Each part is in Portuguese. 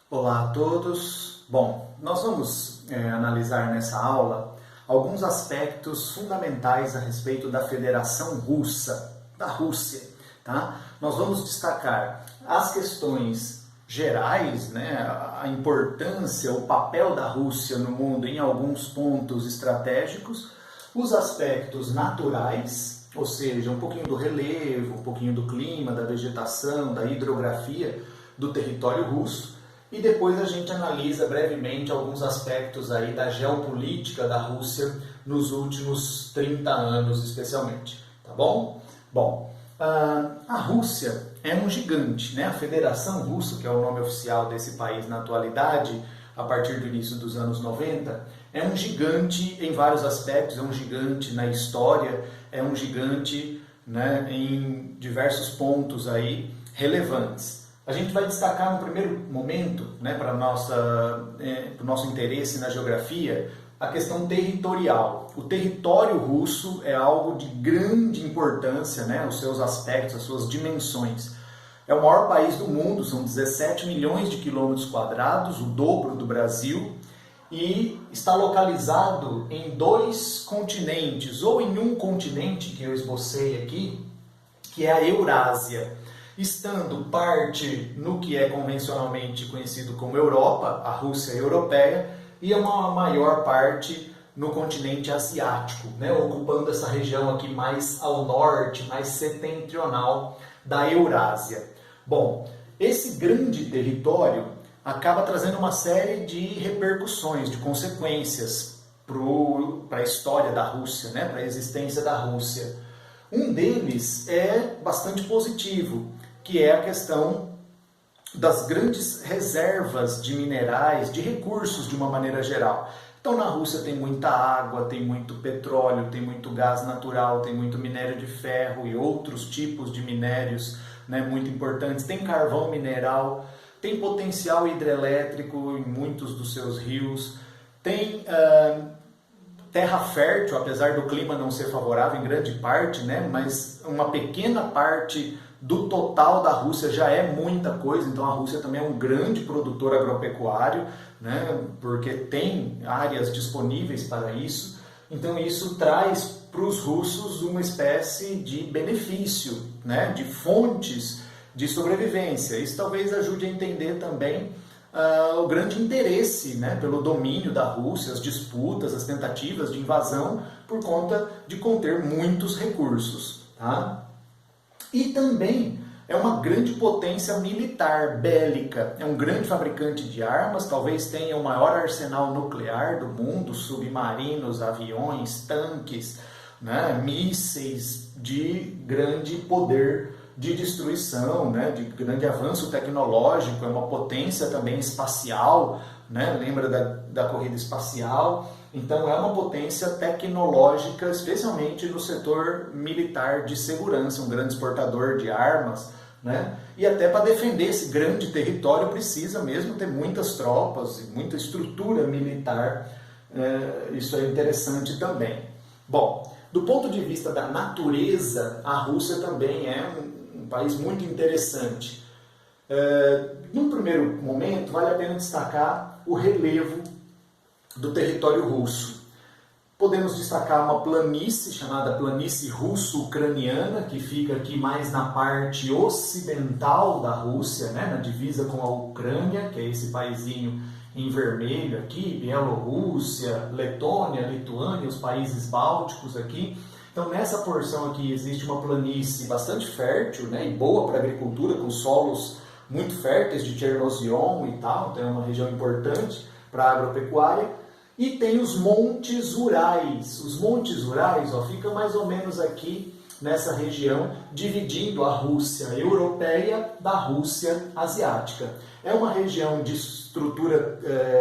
Olá a todos. Bom, nós vamos analisar nessa aula alguns aspectos fundamentais a respeito da Federação Russa, da Rússia, tá? Nós vamos destacar as questões gerais, né, a importância, o papel da Rússia no mundo em alguns pontos estratégicos, os aspectos naturais, ou seja, um pouquinho do relevo, um pouquinho do clima, da vegetação, da hidrografia do território russo. E depois a gente analisa brevemente alguns aspectos aí da geopolítica da Rússia nos últimos 30 anos, especialmente, tá bom? Bom, a Rússia é um gigante, né? A Federação Russa, que é o nome oficial desse país na atualidade, a partir do início dos anos 90, é um gigante em vários aspectos, é um gigante na história, é um gigante, né, em diversos pontos aí relevantes. A gente vai destacar no primeiro momento, né, para o nosso interesse na geografia, a questão territorial. O território russo é algo de grande importância, né, os seus aspectos, as suas dimensões. É o maior país do mundo, são 17 milhões de quilômetros quadrados, o dobro do Brasil, e está localizado em dois continentes, ou em um continente que eu esbocei aqui, que é a Eurásia. Estando parte no que é convencionalmente conhecido como Europa, a Rússia europeia, e uma maior parte no continente asiático, né, ocupando essa região aqui mais ao norte, mais setentrional da Eurásia. Bom, esse grande território acaba trazendo uma série de repercussões, de consequências para a história da Rússia, né, para a existência da Rússia. Um deles é bastante positivo, que é a questão das grandes reservas de minerais, de recursos de uma maneira geral. Então na Rússia tem muita água, tem muito petróleo, tem muito gás natural, tem muito minério de ferro e outros tipos de minérios, né, muito importantes. Tem carvão mineral, tem potencial hidrelétrico em muitos dos seus rios, tem terra fértil, apesar do clima não ser favorável em grande parte, né, mas uma pequena parte do total da Rússia já é muita coisa. Então a Rússia também é um grande produtor agropecuário, né, porque tem áreas disponíveis para isso. Então isso traz para os russos uma espécie de benefício, né, de fontes de sobrevivência. Isso talvez ajude a entender também o grande interesse, né, pelo domínio da Rússia, as disputas, as tentativas de invasão por conta de conter muitos recursos, tá? E também é uma grande potência militar, bélica, é um grande fabricante de armas, talvez tenha o maior arsenal nuclear do mundo, submarinos, aviões, tanques, né, mísseis de grande poder de destruição, né, de grande avanço tecnológico, é uma potência também espacial, né, lembra da corrida espacial? Então é uma potência tecnológica, especialmente no setor militar de segurança, um grande exportador de armas, né? E até para defender esse grande território precisa mesmo ter muitas tropas e muita estrutura militar, isso é interessante também. Bom, do ponto de vista da natureza, a Rússia também é um país muito interessante. Num primeiro momento, vale a pena destacar o relevo do território russo. Podemos destacar uma planície chamada planície russo-ucraniana, que fica aqui mais na parte ocidental da Rússia, né, na divisa com a Ucrânia, que é esse paizinho em vermelho aqui, Bielorrússia, Letônia, Lituânia, os países bálticos aqui. Então nessa porção aqui existe uma planície bastante fértil, né, e boa para a agricultura, com solos muito férteis de Chernozion e tal, então é uma região importante para a agropecuária. E tem os Montes Urais. Os Montes Urais, ó, ficam mais ou menos aqui nessa região, dividindo a Rússia europeia da Rússia asiática. É uma região de estrutura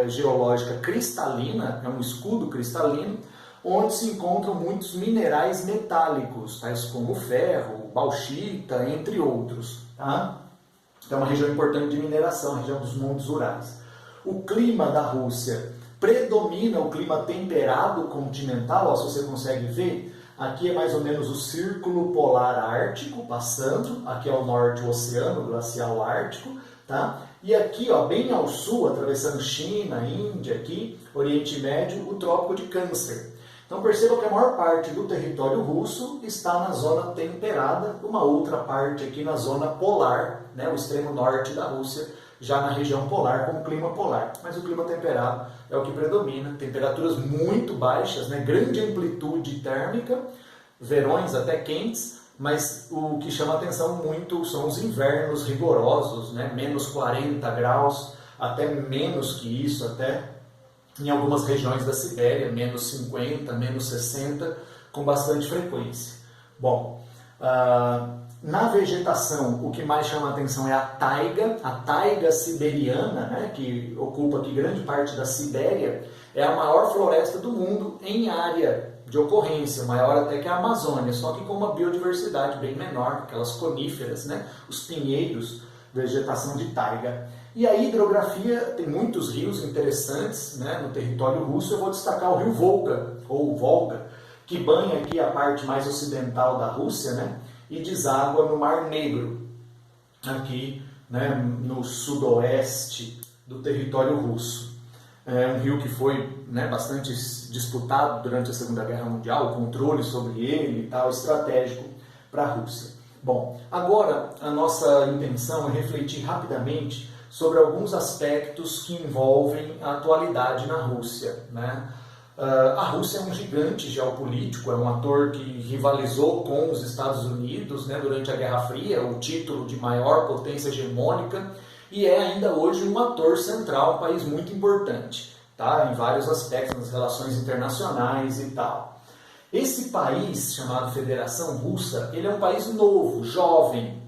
geológica cristalina, é um escudo cristalino, onde se encontram muitos minerais metálicos, tais como ferro, bauxita, entre outros. Tá? É uma região importante de mineração, a região dos Montes Urais. O clima da Rússia predomina o clima temperado continental, ó, se você consegue ver, aqui é mais ou menos o círculo polar ártico passando, aqui ao norte o oceano glacial ártico, Tá? E aqui, ó, bem ao sul, atravessando China, Índia, aqui, Oriente Médio, o Trópico de Câncer. Então perceba que a maior parte do território russo está na zona temperada, uma outra parte aqui na zona polar, né, o extremo norte da Rússia, já na região polar, com clima polar. Mas o clima temperado é o que predomina, temperaturas muito baixas, né, grande amplitude térmica, verões até quentes, mas o que chama atenção muito são os invernos rigorosos, né, menos 40 graus, até menos que isso, até em algumas regiões da Sibéria, menos 50, menos 60, com bastante frequência. Bom, na vegetação, o que mais chama a atenção é a taiga siberiana, né, que ocupa aqui grande parte da Sibéria, é a maior floresta do mundo em área de ocorrência, maior até que a Amazônia, só que com uma biodiversidade bem menor, aquelas coníferas, né, os pinheiros, vegetação de taiga. E a hidrografia, tem muitos rios interessantes, né, no território russo. Eu vou destacar o rio Volga, ou Volga, que banha aqui a parte mais ocidental da Rússia, né, e deságua no Mar Negro, aqui, né, no sudoeste do território russo. É um rio que foi, né, bastante disputado durante a Segunda Guerra Mundial, o controle sobre ele e tal, estratégico para a Rússia. Bom, agora a nossa intenção é refletir rapidamente sobre alguns aspectos que envolvem a atualidade na Rússia, né? A Rússia é um gigante geopolítico, é um ator que rivalizou com os Estados Unidos, né, durante a Guerra Fria, o título de maior potência hegemônica, e é ainda hoje um ator central, um país muito importante, tá? Em vários aspectos, nas relações internacionais e tal. Esse país, chamado Federação Russa, ele é um país novo, jovem,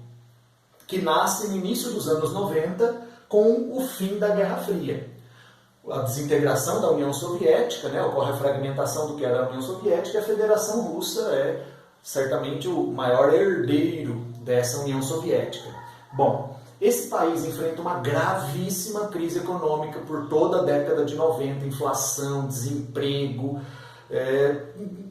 que nasce no início dos anos 90, com o fim da Guerra Fria. A desintegração da União Soviética, né, ocorre a fragmentação do que era a União Soviética, e a Federação Russa é certamente o maior herdeiro dessa União Soviética. Bom, esse país enfrenta uma gravíssima crise econômica por toda a década de 90, inflação, desemprego,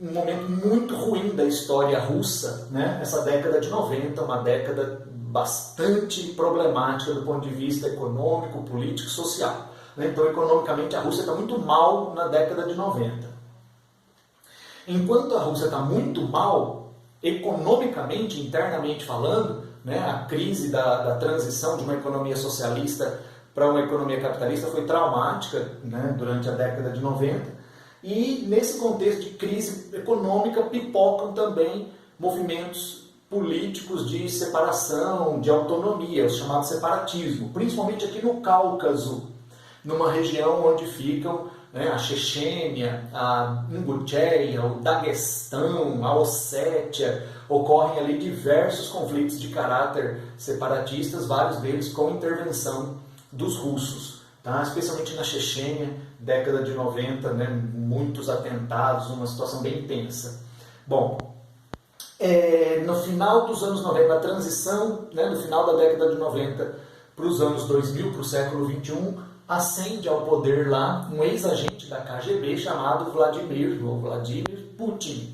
um momento muito ruim da história russa, né? Essa década de 90, uma década bastante problemática do ponto de vista econômico, político e social. Então, economicamente, a Rússia está muito mal na década de 90. Enquanto a Rússia está muito mal, economicamente, internamente falando, né, a crise da transição de uma economia socialista para uma economia capitalista foi traumática, né, durante a década de 90. E, nesse contexto de crise econômica, pipocam também movimentos políticos de separação, de autonomia, o chamado separatismo, principalmente aqui no Cáucaso, numa região onde ficam, né, a Chechênia, a Ingushétia, o Daguestão, a Ossétia. Ocorrem ali diversos conflitos de caráter separatistas, vários deles com intervenção dos russos, tá? Especialmente na Chechênia, década de 90, né, muitos atentados, uma situação bem tensa. Bom, no final dos anos 90, na transição, né, no final da década de 90 para os anos 2000, para o século 21, ascende ao poder lá um ex-agente da KGB chamado Vladimir Putin.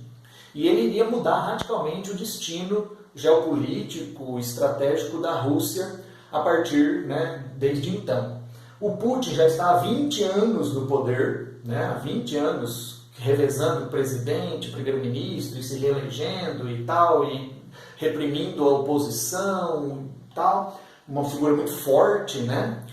E ele iria mudar radicalmente o destino geopolítico, estratégico da Rússia a partir, né, desde então. O Putin já está há 20 anos no poder, né, há 20 anos revezando presidente, primeiro-ministro, e se reelegendo e tal, e reprimindo a oposição e tal. Uma figura muito forte, né?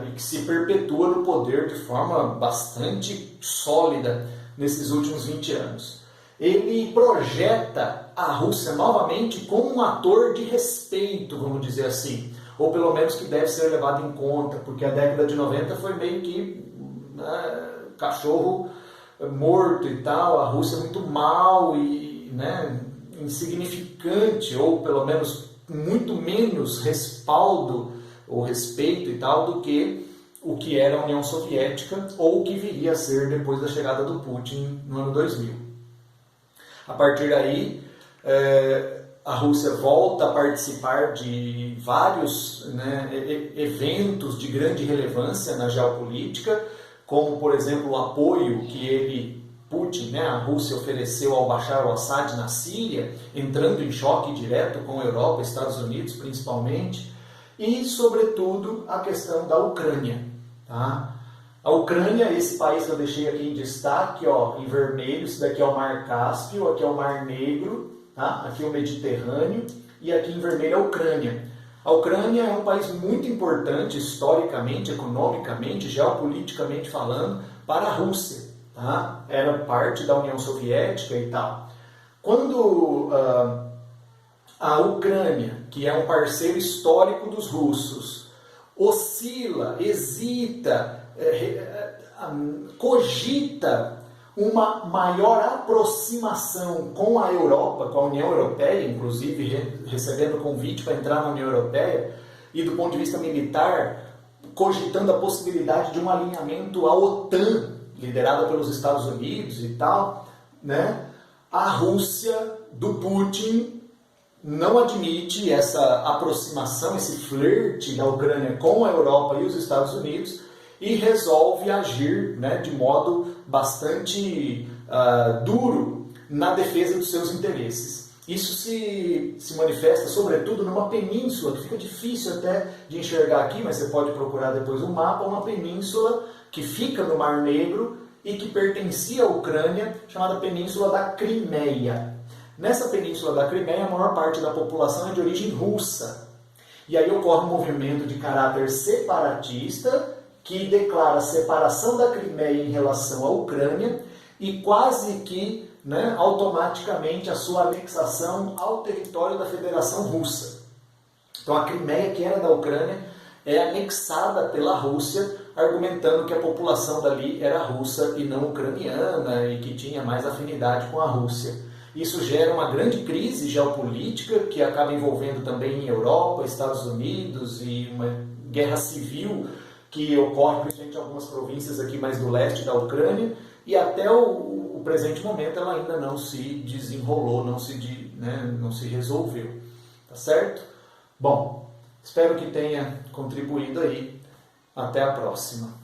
E que se perpetua no poder de forma bastante sólida nesses últimos 20 anos. Ele projeta a Rússia novamente como um ator de respeito, vamos dizer assim, ou pelo menos que deve ser levado em conta, porque a década de 90 foi meio que cachorro morto e tal, a Rússia muito mal e, né, insignificante, ou pelo menos muito menos respaldo ou respeito e tal do que o que era a União Soviética ou o que viria a ser depois da chegada do Putin no ano 2000. A partir daí, a Rússia volta a participar de vários, né, eventos de grande relevância na geopolítica, como, por exemplo, o apoio que Putin, né, a Rússia ofereceu ao Bashar al-Assad na Síria, entrando em choque direto com a Europa, Estados Unidos principalmente, e, sobretudo, a questão da Ucrânia. Tá? A Ucrânia, esse país que eu deixei aqui em destaque, ó, em vermelho, isso daqui é o Mar Cáspio, aqui é o Mar Negro, tá? Aqui é o Mediterrâneo, e aqui em vermelho é a Ucrânia. A Ucrânia é um país muito importante, historicamente, economicamente, geopoliticamente falando, para a Rússia. Tá? Era parte da União Soviética e tal. Quando a Ucrânia, que é um parceiro histórico dos russos, oscila, hesita, cogita uma maior aproximação com a Europa, com a União Europeia, inclusive recebendo convite para entrar na União Europeia, e do ponto de vista militar, cogitando a possibilidade de um alinhamento à OTAN, liderada pelos Estados Unidos e tal, né? A Rússia do Putin não admite essa aproximação, esse flerte da Ucrânia com a Europa e os Estados Unidos, e resolve agir, né, de modo bastante duro na defesa dos seus interesses. Isso se manifesta, sobretudo, numa península, que fica difícil até de enxergar aqui, mas você pode procurar depois um mapa, uma península que fica no Mar Negro e que pertencia à Ucrânia, chamada Península da Crimeia. Nessa Península da Crimeia, a maior parte da população é de origem russa. E aí ocorre um movimento de caráter separatista, que declara a separação da Crimeia em relação à Ucrânia e quase que, né, automaticamente a sua anexação ao território da Federação Russa. Então a Crimeia, que era da Ucrânia, é anexada pela Rússia, argumentando que a população dali era russa e não ucraniana e que tinha mais afinidade com a Rússia. Isso gera uma grande crise geopolítica que acaba envolvendo também Europa, Estados Unidos e uma guerra civil que ocorre principalmente em algumas províncias aqui mais do leste da Ucrânia, e até o presente momento ela ainda não se desenrolou, não se resolveu. Tá certo? Bom, espero que tenha contribuído aí. Até a próxima.